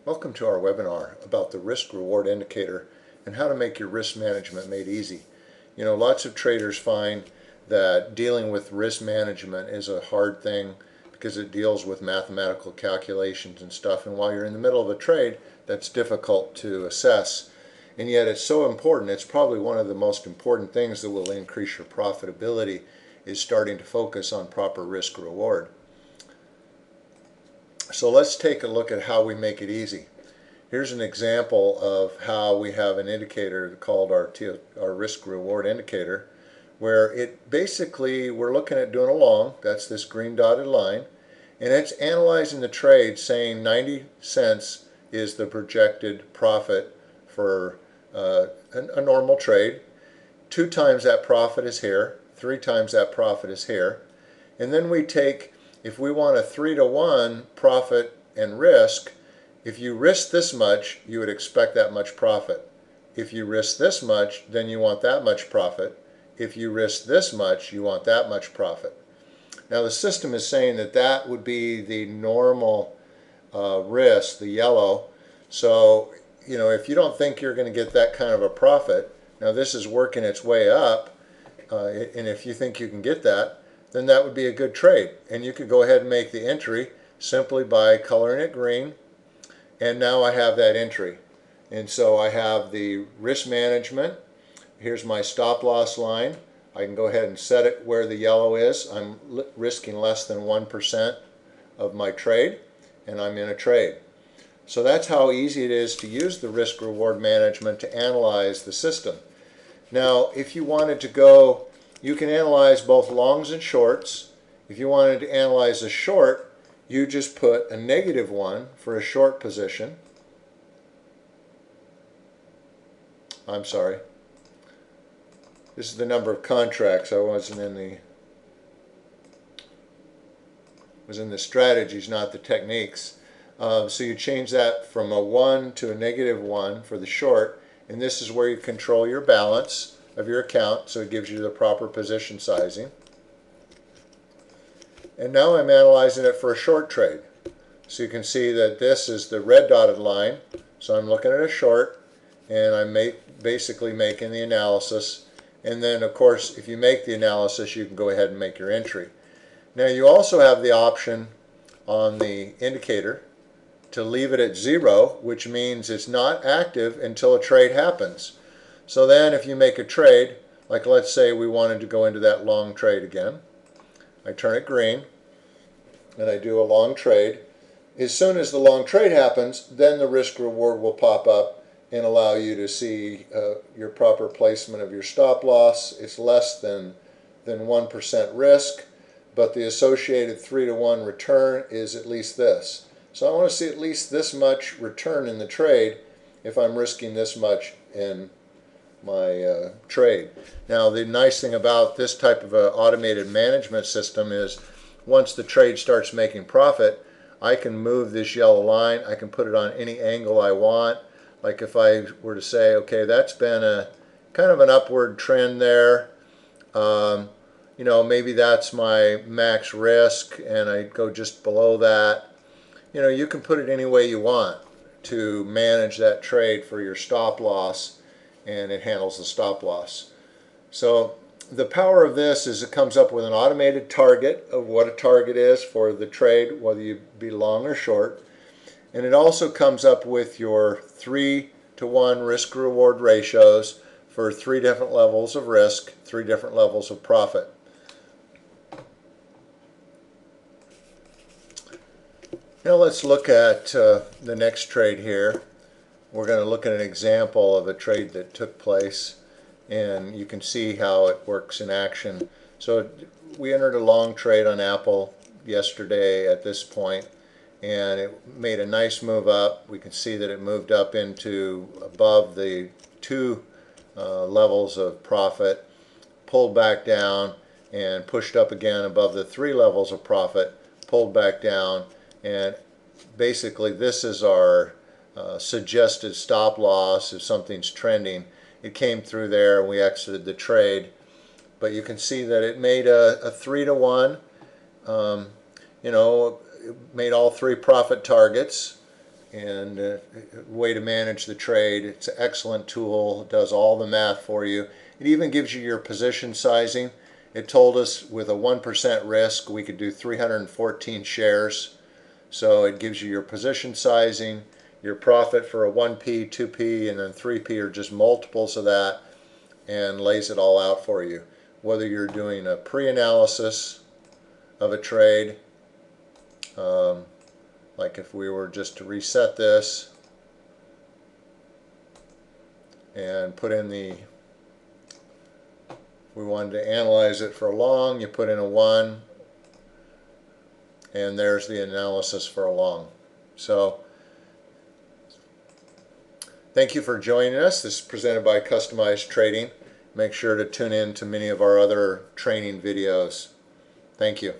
Welcome to our webinar about the risk-reward indicator and how to make your risk management made easy. You know, lots of traders find that dealing with risk management is a hard thing because it deals with mathematical calculations and stuff, and while you're in the middle of a trade, that's difficult to assess. And yet it's so important. It's probably one of the most important things that will increase your profitability is starting to focus on proper risk-reward. So let's take a look at how we make it easy. Here's an example of how we have an indicator called our risk-reward indicator, where it basically, we're looking at doing a long, that's this green dotted line, and it's analyzing the trade saying 90 cents is the projected profit for a normal trade. 2 times that profit is here, 3 times that profit is here, and then we take, if we want a 3-to-1 profit and risk, if you risk this much, you would expect that much profit. If you risk this much, then you want that much profit. If you risk this much, you want that much profit. Now the system is saying that that would be the normal risk, the yellow. So, you know, if you don't think you're going to get that kind of a profit, now this is working its way up, and if you think you can get that, then that would be a good trade. And you could go ahead and make the entry simply by coloring it green. And now I have that entry. And so I have the risk management. Here's my stop loss line. I can go ahead and set it where the yellow is. I'm risking less than 1% of my trade, and I'm in a trade. So that's how easy it is to use the risk reward management to analyze the system. Now, if you wanted to go, you can analyze both longs and shorts. If you wanted to analyze a short, you just put a -1 for a short position. I'm sorry. This is the number of contracts. I was in the strategies, not the techniques. So you change that from a 1 to a -1 for the short, and this is where you control your balance of your account, so it gives you the proper position sizing. And now I'm analyzing it for a short trade. So you can see that this is the red dotted line. So I'm looking at a short, and I'm basically making the analysis. And then, of course, if you make the analysis, you can go ahead and make your entry. Now you also have the option on the indicator to leave it at 0, which means it's not active until a trade happens. So then if you make a trade, like let's say we wanted to go into that long trade again, I turn it green and I do a long trade. As soon as the long trade happens, then the risk reward will pop up and allow you to see your proper placement of your stop loss. It's less than 1% risk, but the associated 3-to-1 return is at least this. So I want to see at least this much return in the trade if I'm risking this much in my trade. Now the nice thing about this type of an automated management system is once the trade starts making profit, I can move this yellow line. I can put it on any angle I want. Like if I were to say, okay, that's been a kind of an upward trend there. You know, maybe that's my max risk and I go just below that. You know, you can put it any way you want to manage that trade for your stop loss, and it handles the stop loss. So the power of this is it comes up with an automated target of what a target is for the trade, whether you be long or short. And it also comes up with your 3-to-1 risk-reward ratios for 3 different levels of risk, 3 different levels of profit. Now let's look at the next trade here. We're going to look at an example of a trade that took place, and you can see how it works in action. So we entered a long trade on Apple yesterday at this point, and it made a nice move up. We can see that it moved up into above the 2 levels of profit, pulled back down, and pushed up again above the 3 levels of profit, pulled back down, and basically this is our suggested stop loss if something's trending. It came through there and we exited the trade, but you can see that it made a 3-to-1. You know, it made all 3 profit targets, and way to manage the trade. It's an excellent tool. It does all the math for you. It even gives you your position sizing. It told us with a 1% risk we could do 314 shares. So it gives you your position sizing, your profit for a 1p, 2p, and then 3p are just multiples of that, and lays it all out for you. Whether you're doing a pre-analysis of a trade, like if we were just to reset this and put in the, if we wanted to analyze it for a long, you put in a 1, and there's the analysis for a long. So thank you for joining us. This is presented by Customized Trading. Make sure to tune in to many of our other training videos. Thank you.